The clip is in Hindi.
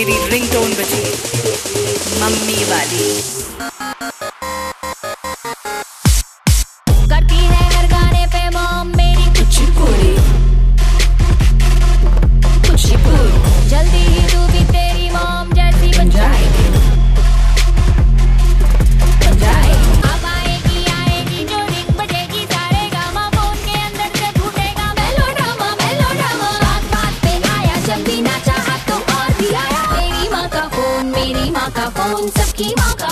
मेरी रिंगटोन बजी, मम्मी वाली। करती है हर गाने पे मॉम मेरी कुचिपुड़ी, कुचिपुड़ी। जल्दी ही तू भी तेरी मॉम जैसी बन जाएगी, बन जाएगी। अब आएगी आएगी जो रिंग बजेगी, सारे गामा फोन के अंदर से फूटेगा मेलोड्रामा, मेलोड्रामा। बात बात पे आया, जब भी ना चाहा तो और भी आया। मेरी माँ का फोन, मेरी माँ का फोन, सबकी माँ का।